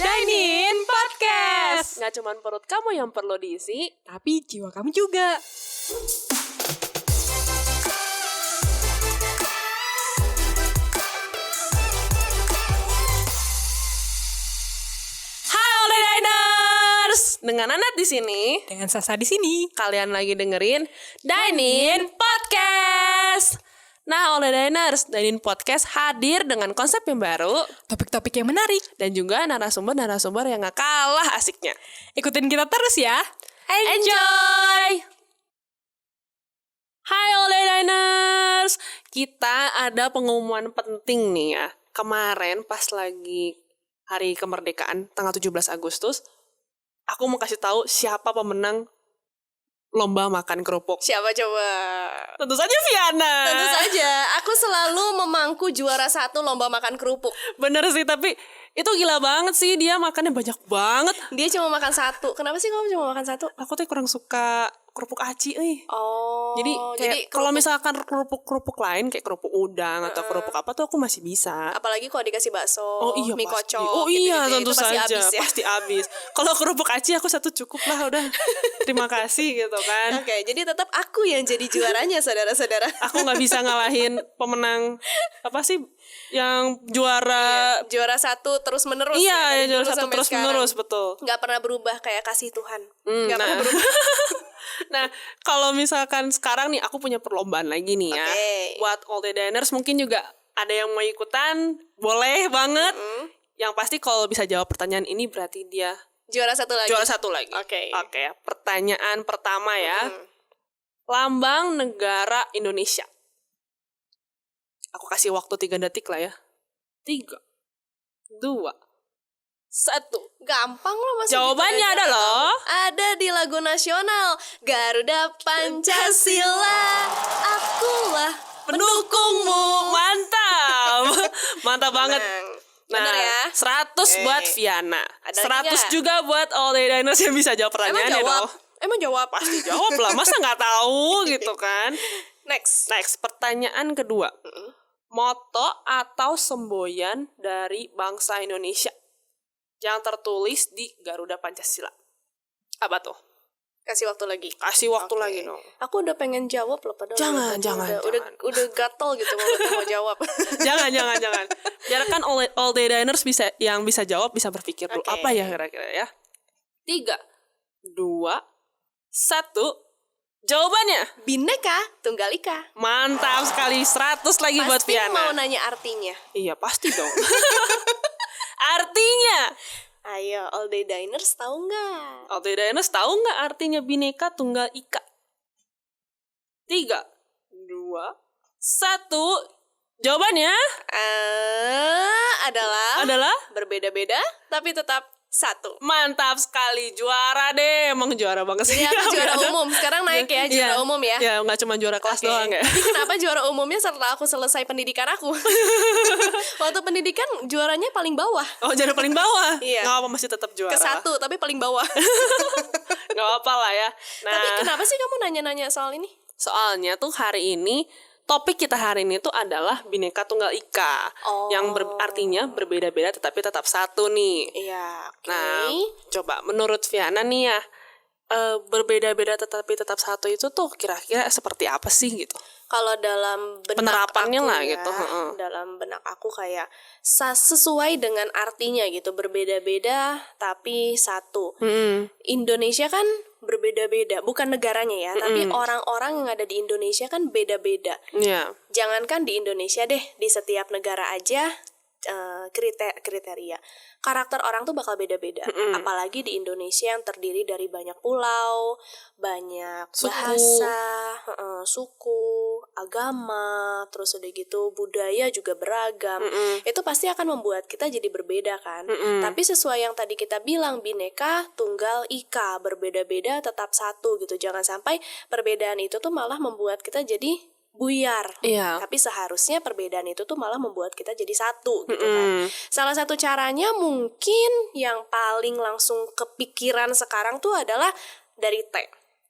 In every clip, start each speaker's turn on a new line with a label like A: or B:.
A: Dine In Podcast. Nggak cuma perut kamu yang perlu diisi,
B: tapi jiwa kamu juga.
A: Hai All The Diners. Dengan Anat di sini,
B: Dengan Sasa di sini.
A: kalian lagi dengerin Dine In Podcast. Nah, All The Diners, Dine In Podcast hadir dengan konsep yang baru
B: Topik-topik yang menarik.
A: dan juga narasumber-narasumber yang gak kalah asiknya.
B: Ikutin kita terus ya.
A: Enjoy! Hai All The Diners, kita ada pengumuman penting nih ya. Kemarin pas lagi hari kemerdekaan tanggal 17 Agustus, aku mau kasih tahu siapa pemenang lomba makan kerupuk.
C: Siapa coba?
A: Tentu saja Viana.
C: Tentu saja, aku selalu memangku juara 1 lomba makan kerupuk.
A: Bener sih, tapi itu gila banget sih, dia makannya banyak banget.
C: Dia cuma makan 1. Kenapa sih kamu cuma makan 1?
A: Aku tuh kurang suka kerupuk aci,
C: Oh.
A: Jadi kayak kalau
C: kerupuk-
A: misalkan kerupuk lain kayak kerupuk udang atau kerupuk apa tuh aku masih bisa.
C: apalagi kalau dikasih bakso,
A: Oh iya
C: mie
A: pasti.
C: kocok.
A: Oh iya
C: gitu-gitu,
A: tentu
C: itu pasti
A: saja
C: habis ya.
A: pasti habis. Kalau kerupuk aci aku 1 cukup lah udah. Terima kasih gitu kan.
C: Oke, jadi tetap aku yang jadi juaranya, saudara-saudara.
A: Aku nggak bisa ngalahin pemenang apa sih yang juara.
C: Juara 1 terus menerus.
A: Iya ya,
C: dari
A: juara
C: dulu
A: 1
C: sampai
A: terus
C: sekarang.
A: menerus betul.
C: Nggak pernah berubah kayak kasih Tuhan. Nggak
A: Nah.
C: pernah berubah.
A: Nah, kalau misalkan sekarang nih aku punya perlombaan lagi nih ya.
C: Oke.
A: Buat All The Diners mungkin juga ada yang mau ikutan, boleh banget. Yang pasti kalau bisa jawab pertanyaan ini berarti dia
C: Juara 1 lagi.
A: juara 1 lagi.
C: Oke.
A: Oke, pertanyaan pertama ya. Lambang negara Indonesia. Aku kasih waktu 3 detik lah ya. 3, 2, 1.
C: Gampang loh, masa
A: Jawabannya
C: gitu aja?
A: ada loh.
C: Ada di lagu nasional Garuda Pancasila, akulah
A: Pendukungmu, mantap. Mantap banget.
C: Bener ya?
A: 100 buat Viana.
C: Ada lagi
A: 100
C: nggak?
A: juga buat All The Diners yang bisa jawab
C: Emang
A: pertanyaannya
C: jawab?
A: dong.
C: Emang jawab?
A: Pasti jawab lah, masa nggak tahu gitu kan.
C: Next.
A: Next, pertanyaan kedua. Moto atau semboyan dari bangsa Indonesia yang tertulis di Garuda Pancasila. Apa tuh?
C: Kasih waktu lagi.
A: Kasih waktu
C: Oke.
A: lagi dong.
C: Aku udah pengen jawab loh, padahal
A: Jangan,
C: udah,
A: jangan,
C: udah,
A: jangan.
C: udah gatel gitu mau jawab.
A: jangan. Biarkan all the diners yang bisa jawab bisa berpikir dulu.
C: Oke.
A: Apa ya kira-kira ya? 3, 2, 1. Jawabannya
C: Bineka Tunggal Ika.
A: mantap sekali. 100 lagi buat
C: Pasti
A: Viana.
C: mau nanya artinya.
A: Iya pasti dong. Artinya
C: Ayo, all day diners tahu nggak?
A: all the diners tahu nggak artinya Bhinneka Tunggal Ika? 3, 2, 1. Jawabannya
C: Adalah berbeda-beda tapi tetap satu.
A: mantap sekali. Juara deh. Emang juara banget sih.
C: Jadi aku juara umum. Sekarang naik ya, juara
A: Iya.
C: umum ya.
A: Ya nggak cuma juara kelas
C: Oke.
A: doang ya.
C: Tapi kenapa juara umumnya setelah aku selesai pendidikan aku? Waktu pendidikan juaranya paling bawah.
A: Oh juara paling bawah.
C: Iya.
A: Nggak apa masih tetap juara.
C: Ke 1 tapi paling bawah.
A: Nggak apa lah ya. Nah
C: Tapi kenapa sih kamu nanya-nanya soal ini?
A: soalnya tuh hari ini topik kita hari ini tuh adalah Bhinneka Tunggal Ika.
C: Oh.
A: Yang artinya berbeda-beda tetapi tetap satu nih.
C: Iya, oke.
A: Nah, coba menurut Viana nih ya, berbeda-beda tetapi tetap satu itu tuh kira-kira seperti apa sih gitu?
C: Kalau dalam benak
A: Penerapannya
C: aku
A: lah
C: ya,
A: gitu, heeh.
C: dalam benak aku kayak sesuai dengan artinya gitu, berbeda-beda tapi satu. Indonesia kan berbeda-beda, bukan negaranya ya, tapi orang-orang yang ada di Indonesia kan beda-beda.
A: Iya.
C: Jangankan di Indonesia deh, di setiap negara aja kriteria karakter orang tuh bakal beda-beda. Apalagi di Indonesia yang terdiri dari banyak pulau, banyak
A: Suku.
C: bahasa, suku, agama, terus udah gitu budaya juga beragam. Itu pasti akan membuat kita jadi berbeda kan. Tapi sesuai yang tadi kita bilang, Bhinneka Tunggal Ika, berbeda-beda tetap satu gitu. Jangan sampai perbedaan itu tuh malah membuat kita jadi buyar.
A: Iya.
C: Tapi seharusnya perbedaan itu tuh malah membuat kita jadi satu gitu kan. Salah satu caranya mungkin yang paling langsung kepikiran sekarang tuh adalah dari T,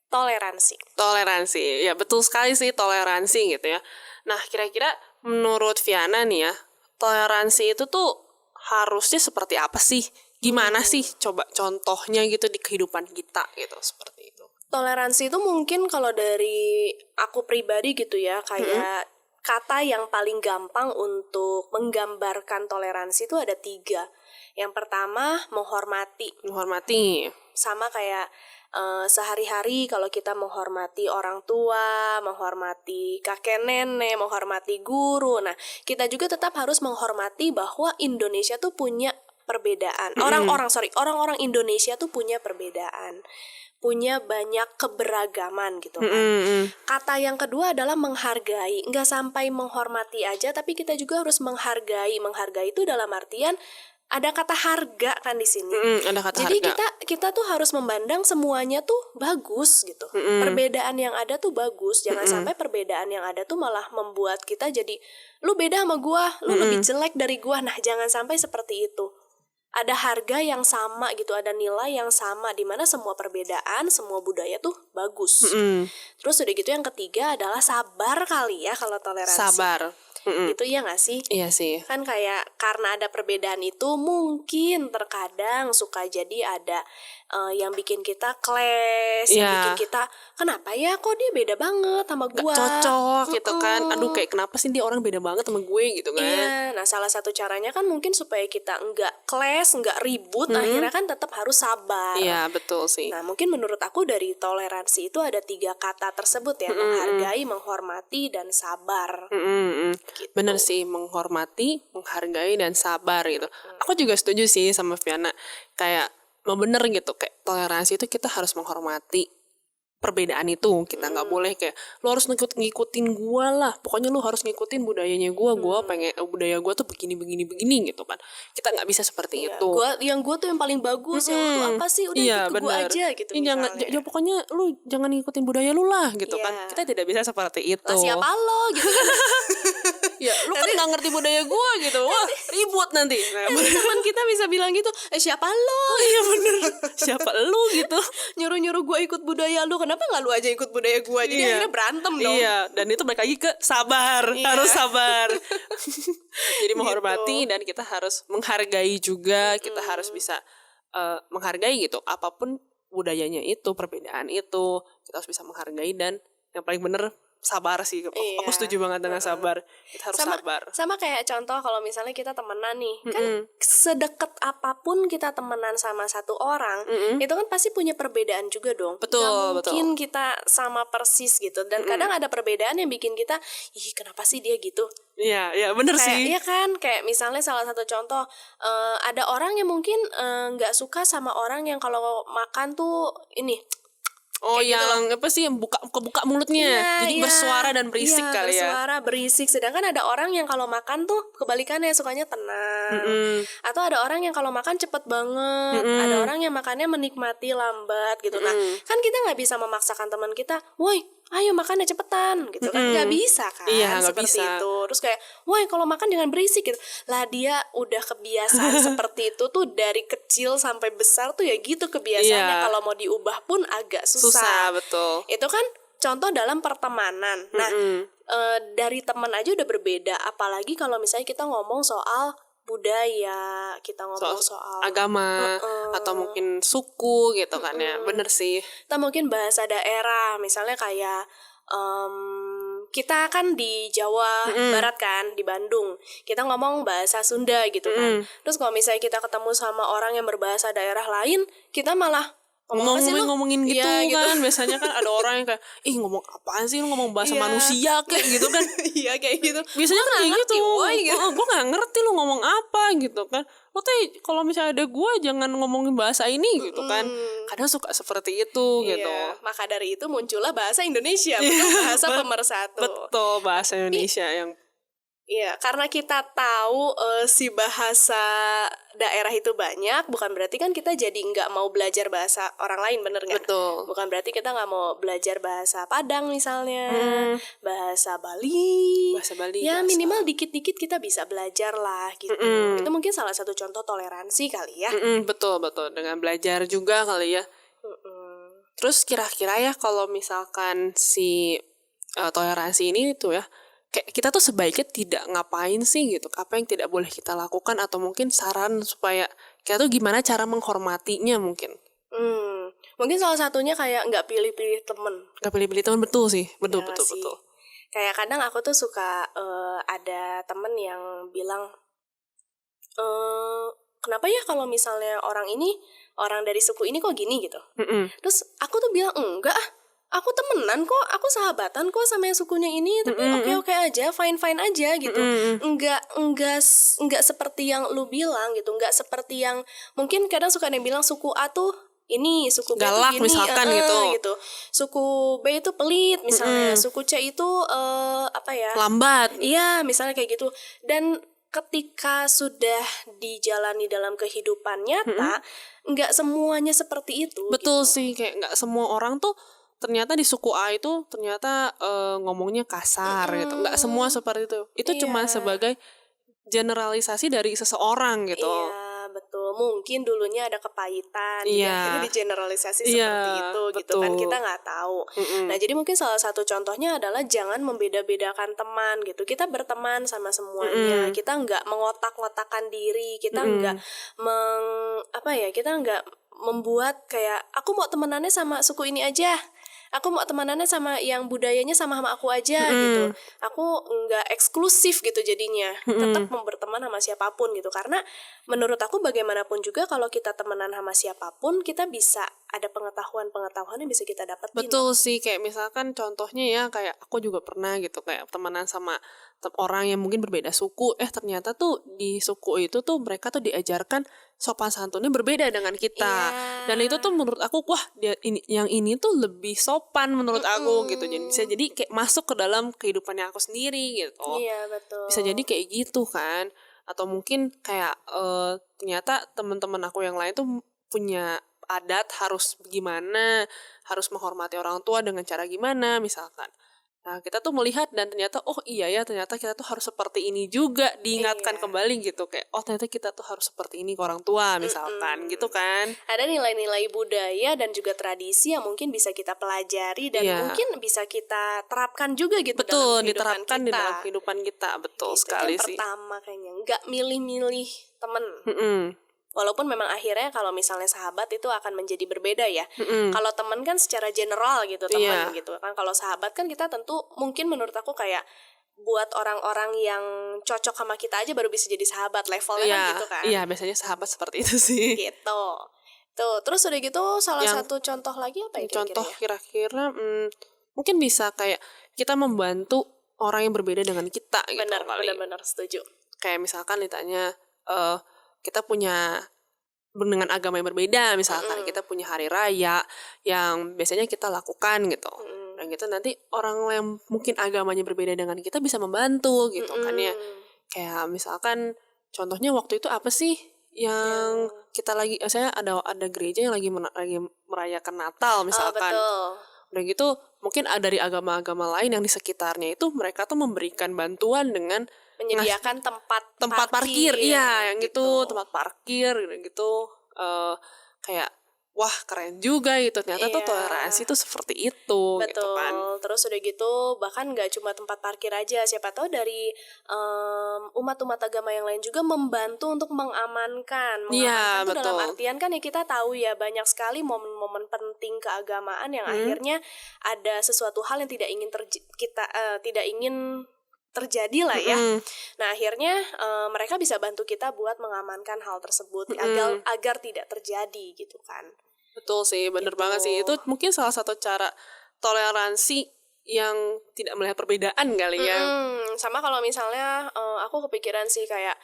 C: toleransi.
A: Toleransi. Ya betul sekali sih toleransi gitu ya. Nah, kira-kira menurut Viana nih ya, toleransi itu tuh harusnya seperti apa sih Gimana sih coba contohnya gitu di kehidupan kita gitu, seperti itu.
C: Toleransi itu mungkin kalau dari aku pribadi gitu ya, kayak kata yang paling gampang untuk menggambarkan toleransi itu ada 3. Yang pertama, menghormati.
A: Menghormati.
C: Sama kayak sehari-hari kalau kita menghormati orang tua, menghormati kakek nenek, menghormati guru. Nah, kita juga tetap harus menghormati bahwa Indonesia tuh punya perbedaan. Orang-orang Indonesia tuh punya perbedaan. Punya banyak keberagaman gitu kan. Kata yang kedua adalah menghargai. Nggak sampai menghormati aja, tapi kita juga harus menghargai. Menghargai itu dalam artian ada kata harga kan di sini.
A: Ada kata
C: Jadi
A: harga.
C: kita tuh harus memandang semuanya tuh bagus gitu. Perbedaan yang ada tuh bagus. Jangan sampai perbedaan yang ada tuh malah membuat kita jadi lu beda sama gua, lu lebih jelek dari gua. Nah, jangan sampai seperti itu. Ada harga yang sama gitu, ada nilai yang sama di mana semua perbedaan, semua budaya tuh bagus. Terus udah gitu yang ketiga adalah sabar kali ya kalau toleransi.
A: Sabar.
C: Itu iya gak sih?
A: Iya sih.
C: Kan kayak karena ada perbedaan itu mungkin terkadang suka jadi ada yang bikin kita clash, yang bikin kita kenapa ya kok dia beda banget sama gua,
A: cocok gitu kan. Aduh, kayak kenapa sih dia orang beda banget sama gue gitu kan.
C: Iya, nah salah satu caranya kan mungkin supaya kita enggak clash, enggak ribut, akhirnya kan tetap harus sabar.
A: Iya, betul sih.
C: Nah, mungkin menurut aku dari toleransi itu ada 3 kata tersebut ya, menghargai, menghormati, dan sabar. Gitu.
A: Bener sih, menghormati, menghargai, dan sabar gitu. Aku juga setuju sih sama Viana. Kayak mau bener gitu, kayak toleransi itu kita harus menghormati perbedaan itu. Kita nggak boleh kayak lu harus ngikutin gua lah, pokoknya lu harus ngikutin budayanya gua pengen budaya gua tuh begini gitu kan. Kita nggak bisa seperti itu.
C: Gua tuh yang paling bagus, yang lu tuh apa sih, udah ikut ke gua aja gitu
A: jangan,
C: misalnya.
A: pokoknya lu jangan ngikutin budaya lu lah gitu kan.
C: Iya.
A: Kita tidak bisa seperti itu.
C: Lah siapa lo gitu kan.
A: Ya lu kan nggak ngerti budaya gua gitu. Wah, ribut nanti.
C: Teman kita bisa bilang gitu, siapa lo?
A: Iya bener. Siapa lu gitu.
C: Nyuruh-nyuruh gua ikut budaya lu, kenapa nggak lu aja ikut budaya gua? Jadi akhirnya berantem dong.
A: Iya, dan itu balik lagi ke sabar. Harus sabar. Jadi menghormati dan kita harus menghargai juga. Kita harus bisa menghargai gitu. Apapun budayanya itu, perbedaan itu, kita harus bisa menghargai. Dan yang paling bener sabar sih. Aku setuju banget dengan sabar. Kita harus sabar.
C: Sama kayak contoh kalau misalnya kita temenan nih, kan sedekat apapun kita temenan sama satu orang, itu kan pasti punya perbedaan juga dong.
A: Betul,
C: Gak mungkin kita sama persis gitu. Dan kadang ada perbedaan yang bikin kita, ih kenapa sih dia gitu?
A: Iya bener sih.
C: Iya kan, kayak misalnya salah satu contoh, ada orang yang mungkin nggak suka sama orang yang kalau makan tuh ini.
A: Oh, yang apa sih, yang kebuka mulutnya, jadi bersuara dan berisik kali ya.
C: Bersuara, berisik. Sedangkan ada orang yang kalau makan tuh kebalikannya, sukanya tenang. Atau ada orang yang kalau makan cepet banget. Ada orang yang makannya menikmati lambat gitu. Nah, kan kita nggak bisa memaksakan teman kita, woi, ayo makannya cepetan gitu kan, nggak bisa kan.
A: Iya, nggak
C: seperti
A: bisa.
C: itu. Terus kayak, woi kalau makan jangan berisik gitu. Lah dia udah kebiasaan seperti itu tuh dari kecil sampai besar tuh ya gitu kebiasaannya. Kalau mau diubah pun agak susah.
A: Betul.
C: Itu kan contoh dalam pertemanan. Nah, dari teman aja udah berbeda. Apalagi kalau misalnya kita ngomong soal budaya, kita ngomong soal
A: agama, atau mungkin suku gitu kan ya. Bener sih.
C: Kita mungkin bahasa daerah, misalnya kayak kita kan di Jawa Barat kan, di Bandung. Kita ngomong bahasa Sunda gitu kan. Terus kalau misalnya kita ketemu sama orang yang berbahasa daerah lain, kita malah
A: ngomongin gitu kan. Biasanya kan ada orang yang kayak, ih ngomong apaan sih, lu ngomong bahasa manusia kayak gitu kan.
C: Iya kayak gitu.
A: Biasanya kan kayak gitu.
C: Gitu.
A: Gue gak ngerti lu ngomong apa gitu kan. Lo tuh kalau misalnya ada gue jangan ngomongin bahasa ini gitu kan. Kadang suka seperti itu gitu.
C: Maka dari itu muncullah bahasa Indonesia, bukan bahasa pemersatu.
A: Betul, bahasa Indonesia yang
C: iya, karena kita tahu si bahasa daerah itu banyak, bukan berarti kan kita jadi nggak mau belajar bahasa orang lain, bener nggak?
A: Betul.
C: Bukan berarti kita nggak mau belajar bahasa Padang misalnya, bahasa Bali. Ya minimal dikit-dikit kita bisa belajar lah gitu. Itu mungkin salah satu contoh toleransi kali ya.
A: Betul. Dengan belajar juga kali ya. Terus kira-kira ya kalau misalkan si toleransi ini tuh ya, kayak kita tuh sebaiknya tidak ngapain sih gitu, apa yang tidak boleh kita lakukan, atau mungkin saran supaya kita tuh gimana cara menghormatinya mungkin.
C: Mungkin salah satunya kayak nggak pilih-pilih temen.
A: Gak pilih-pilih teman, betul sih, betul
C: Ya
A: betul
C: sih.
A: betul.
C: Kayak kadang aku tuh suka ada temen yang bilang, kenapa ya kalau misalnya orang dari suku ini kok gini gitu. Terus aku tuh bilang enggak, aku temenan kok, aku sahabatan kok sama yang sukunya ini, tapi oke aja, fine aja gitu. Enggak seperti yang lu bilang gitu, enggak seperti yang mungkin kadang suka ada yang bilang suku A tuh ini, suku B
A: Galak
C: tuh gini,
A: misalkan gitu.
C: Suku B itu pelit misalnya, suku C itu apa ya?
A: Lambat.
C: Iya, misalnya kayak gitu. Dan ketika sudah dijalani dalam kehidupan nyata, nggak semuanya seperti itu.
A: Betul
C: gitu.
A: sih, kayak nggak semua orang tuh ternyata di suku A itu ternyata ngomongnya kasar gitu. Nggak semua seperti itu. Itu cuma sebagai generalisasi dari seseorang gitu.
C: Iya, betul. Mungkin dulunya ada kepahitan, jadi akhirnya digeneralisasi seperti itu gitu kan, kita nggak tahu. Nah, jadi mungkin salah satu contohnya adalah jangan membeda-bedakan teman gitu. Kita berteman sama semuanya. Kita nggak mengotak-ngotakan diri, kita nggak kita nggak membuat kayak aku mau temenannya sama suku ini aja. Aku mau temenannya sama yang budayanya sama aku aja gitu. Aku nggak eksklusif gitu jadinya. Tetap mau berteman sama siapapun gitu. Karena menurut aku bagaimanapun juga kalau kita temenan sama siapapun, kita bisa ada pengetahuan yang bisa kita dapetin.
A: Betul sih, kayak misalkan contohnya ya, kayak aku juga pernah gitu kayak temenan sama orang yang mungkin berbeda suku, ternyata tuh di suku itu tuh mereka tuh diajarkan sopan santunnya berbeda dengan kita. Dan itu tuh menurut aku, wah, yang ini tuh lebih sopan menurut aku gitu. Jadi bisa jadi kayak masuk ke dalam kehidupannya aku sendiri gitu.
C: Iya, betul.
A: Bisa jadi kayak gitu kan. Atau mungkin kayak ternyata teman-teman aku yang lain tuh punya adat harus gimana, harus menghormati orang tua dengan cara gimana misalkan. Nah, kita tuh melihat dan ternyata, oh iya ya, ternyata kita tuh harus seperti ini juga, diingatkan kembali gitu. Kayak, oh ternyata kita tuh harus seperti ini ke orang tua misalkan, gitu kan.
C: Ada nilai-nilai budaya dan juga tradisi yang mungkin bisa kita pelajari dan mungkin bisa kita terapkan juga gitu.
A: Betul,
C: dalam
A: diterapkan
C: kita.
A: Di dalam kehidupan kita, betul
C: gitu,
A: sekali
C: yang
A: sih.
C: Pertama kayaknya, nggak milih-milih temen. Walaupun memang akhirnya kalau misalnya sahabat itu akan menjadi berbeda ya. Kalau teman kan secara general gitu teman gitu kan. Kalau sahabat kan kita tentu mungkin menurut aku kayak buat orang-orang yang cocok sama kita aja baru bisa jadi sahabat, levelnya kan gitu kan.
A: Iya, biasanya sahabat seperti itu sih.
C: Gitu. Tuh, terus udah gitu salah satu contoh lagi apa ya kira-kira?
A: Contoh kira-kira mungkin bisa kayak kita membantu orang yang berbeda dengan kita gitu.
C: Benar, setuju.
A: Kayak misalkan ditanya kita punya dengan agama yang berbeda misalkan, kita punya hari raya yang biasanya kita lakukan gitu. Dan gitu nanti orang yang mungkin agamanya berbeda dengan kita bisa membantu gitu kan ya. Kayak misalkan contohnya waktu itu apa sih yang kita lagi, saya ada gereja yang lagi merayakan Natal misalkan. Udah gitu mungkin ada dari agama-agama lain yang di sekitarnya itu mereka tuh memberikan bantuan dengan
C: menyediakan tempat
A: parkir, iya, yang gitu, tempat parkir gitu, kayak wah keren juga gitu, ternyata tuh toleransi tuh seperti itu.
C: Betul.
A: Gitu kan.
C: Terus udah gitu bahkan nggak cuma tempat parkir aja, siapa tahu dari umat-umat agama yang lain juga membantu untuk mengamankan tuh dalam artian kan ya kita tahu ya banyak sekali momen-momen penting keagamaan yang akhirnya ada sesuatu hal yang tidak ingin terjadi lah ya. Nah akhirnya mereka bisa bantu kita buat mengamankan hal tersebut agar tidak terjadi gitu kan.
A: Betul sih, bener banget sih. Itu mungkin salah satu cara toleransi yang tidak melihat perbedaan kali ya.
C: Sama kalau misalnya aku kepikiran sih kayak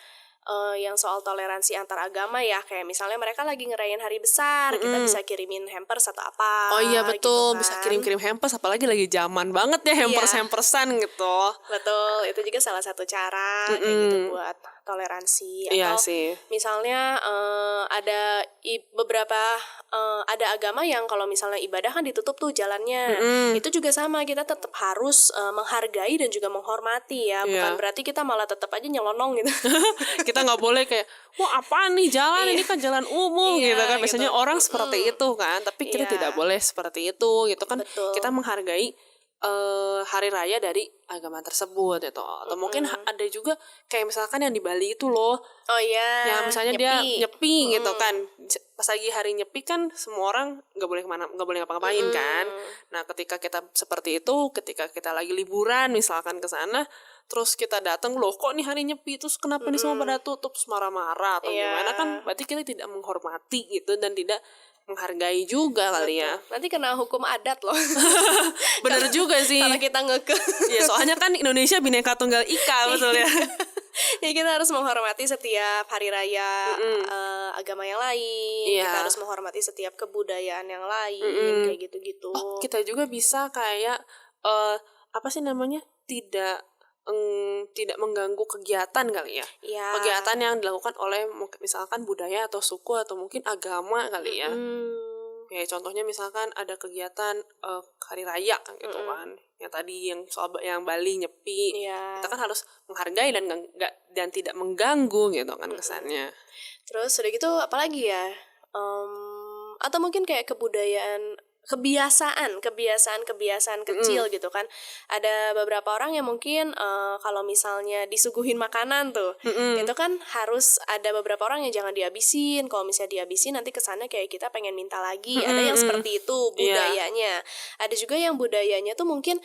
C: yang soal toleransi antar agama ya, kayak misalnya mereka lagi ngerayain hari besar, kita bisa kirimin hampers atau apa.
A: Oh iya betul,
C: gitu kan.
A: bisa kirim-kirim hampers, apalagi lagi zaman banget ya hampersan gitu.
C: Betul, itu juga salah satu cara kayak gitu buat toleransi. Atau misalnya ada beberapa ada agama yang kalau misalnya ibadah kan ditutup tuh jalannya. Itu juga sama, kita tetap harus menghargai dan juga menghormati ya. Bukan berarti kita malah tetap aja nyelonong gitu.
A: Kita nggak boleh kayak, wah apaan nih jalan, ini kan jalan umum gitu kan. Biasanya orang seperti itu kan, tapi kita tidak boleh seperti itu gitu kan.
C: Betul.
A: Kita menghargai hari raya dari agama tersebut gitu. Atau mungkin ada juga kayak misalkan yang di Bali itu loh.
C: Oh iya.
A: Ya misalnya dia nyepi gitu kan. Pas lagi hari nyepi kan semua orang nggak boleh ngapa-ngapain kan. Nah ketika kita seperti itu, ketika kita lagi liburan misalkan ke sana, terus kita datang loh kok nih hari nyepi, terus kenapa nih semua pada tutup, terus marah-marah atau gimana kan? Berarti kita tidak menghormati gitu dan tidak menghargai juga kali ya.
C: Nanti kena hukum adat loh.
A: Bener juga sih.
C: Kalau kita ngeke.
A: Ya soalnya kan Indonesia Bhinneka Tunggal Ika betul ya.
C: Ya kita harus menghormati setiap hari raya agama yang lain.
A: Iya.
C: Kita harus menghormati setiap kebudayaan yang lain kayak gitu-gitu.
A: Oh, kita juga bisa kayak apa sih namanya? Tidak mengganggu kegiatan kali ya.
C: Iya.
A: Kegiatan yang dilakukan oleh misalkan budaya atau suku atau mungkin agama kali ya. Ya contohnya misalkan ada kegiatan hari raya kan gitu kan. Yang tadi yang Bali nyepi.
C: Iya.
A: Kita kan harus menghargai dan tidak mengganggu gitu kan kesannya.
C: Terus udah gitu apalagi ya? Atau mungkin kayak kebiasaan kecil gitu kan. Ada beberapa orang yang mungkin kalau misalnya disuguhin makanan tuh, itu kan harus ada beberapa orang yang jangan dihabisin. Kalau misalnya dihabisin nanti kesannya kayak kita pengen minta lagi. Ada yang seperti itu budayanya. Ada juga yang budayanya tuh mungkin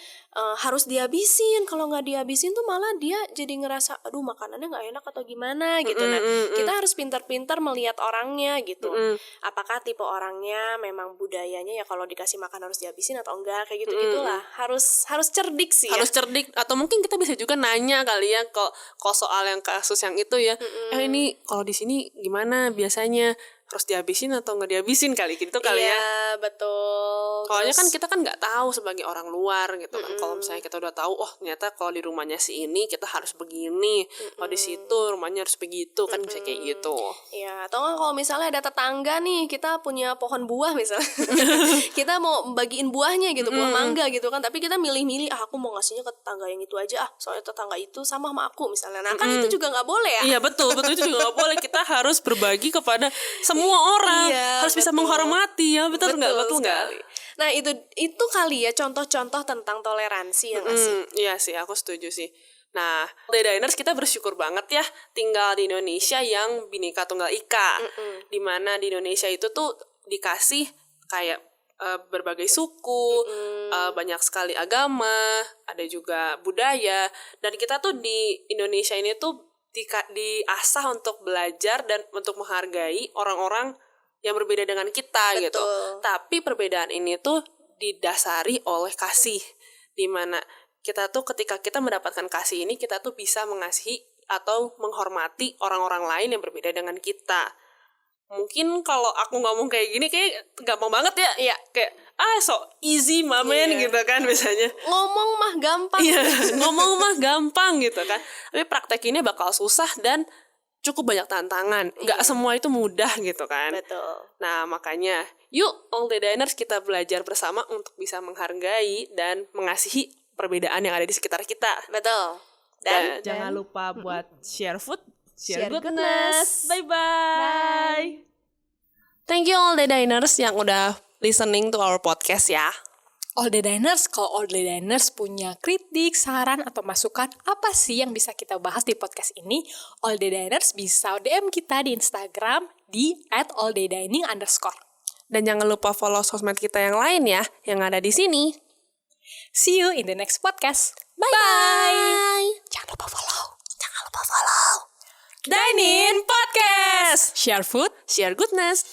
C: harus dihabisin. Kalau nggak dihabisin tuh malah dia jadi ngerasa aduh makanannya nggak enak atau gimana gitu. Nah kita harus pintar-pintar melihat orangnya gitu. Apakah tipe orangnya memang budayanya ya kalau dikasih makan harus dihabisin atau enggak kayak gitu-gitulah. Harus cerdik sih.
A: Harus cerdik atau mungkin kita bisa juga nanya kali ya kalau soal yang kasus yang itu ya. Ini kalau di sini gimana biasanya harus dihabisin atau nggak dihabisin kali gitu kali ya.
C: Iya, betul.
A: Soalnya kan kita kan nggak tahu sebagai orang luar gitu kan. Kalau misalnya kita udah tahu oh ternyata kalau di rumahnya si ini kita harus begini. Kalau di situ rumahnya harus begitu kan bisa kayak gitu.
C: Iya, atau kan kalau misalnya ada tetangga nih, kita punya pohon buah misalnya. Kita mau bagiin buahnya gitu, buah mangga gitu kan, tapi kita milih-milih aku mau ngasihnya ke tetangga yang itu aja soalnya tetangga itu sama aku misalnya. Nah, kan itu juga nggak boleh ya.
A: Iya, betul itu juga nggak boleh. Kita harus berbagi kepada semua orang. Harus bisa menghormati ya, betul nggak?
C: Nah, itu kali ya contoh-contoh tentang toleransi yang sih.
A: Iya sih, aku setuju sih. Nah, The Diners kita bersyukur banget ya tinggal di Indonesia yang Bhinneka Tunggal Ika. Dimana di Indonesia itu tuh dikasih kayak berbagai suku, banyak sekali agama, ada juga budaya. Dan kita tuh di Indonesia ini tuh diasah untuk belajar dan untuk menghargai orang-orang yang berbeda dengan kita.
C: Betul.
A: Gitu. Tapi perbedaan ini tuh didasari oleh kasih, dimana kita tuh ketika kita mendapatkan kasih ini kita tuh bisa mengasihi atau menghormati orang-orang lain yang berbeda dengan kita. Mungkin kalau aku ngomong kayak gini kayak gampang banget ya. Iya, kayak so easy mamen gitu kan biasanya.
C: Ngomong mah gampang.
A: Iya, ngomong mah gampang gitu kan. Tapi praktek ini bakal susah dan cukup banyak tantangan. Gak semua itu mudah gitu kan.
C: Betul.
A: Nah, makanya yuk All The Diners kita belajar bersama untuk bisa menghargai dan mengasihi perbedaan yang ada di sekitar kita.
C: Betul.
A: Dan jangan lupa buat share food, share goodness. Bye-bye. Thank you All The Diners yang udah listening to our podcast ya.
B: All The Diners, kalau All The Diners punya kritik, saran, atau masukan apa sih yang bisa kita bahas di podcast ini, All The Diners bisa DM kita di Instagram di @allthedining_.
A: Dan jangan lupa follow sosmed kita yang lain ya, yang ada di sini.
B: See you in the next podcast.
A: Bye.
B: Jangan lupa follow.
A: Dine In Podcast.
B: Share food,
A: Share goodness.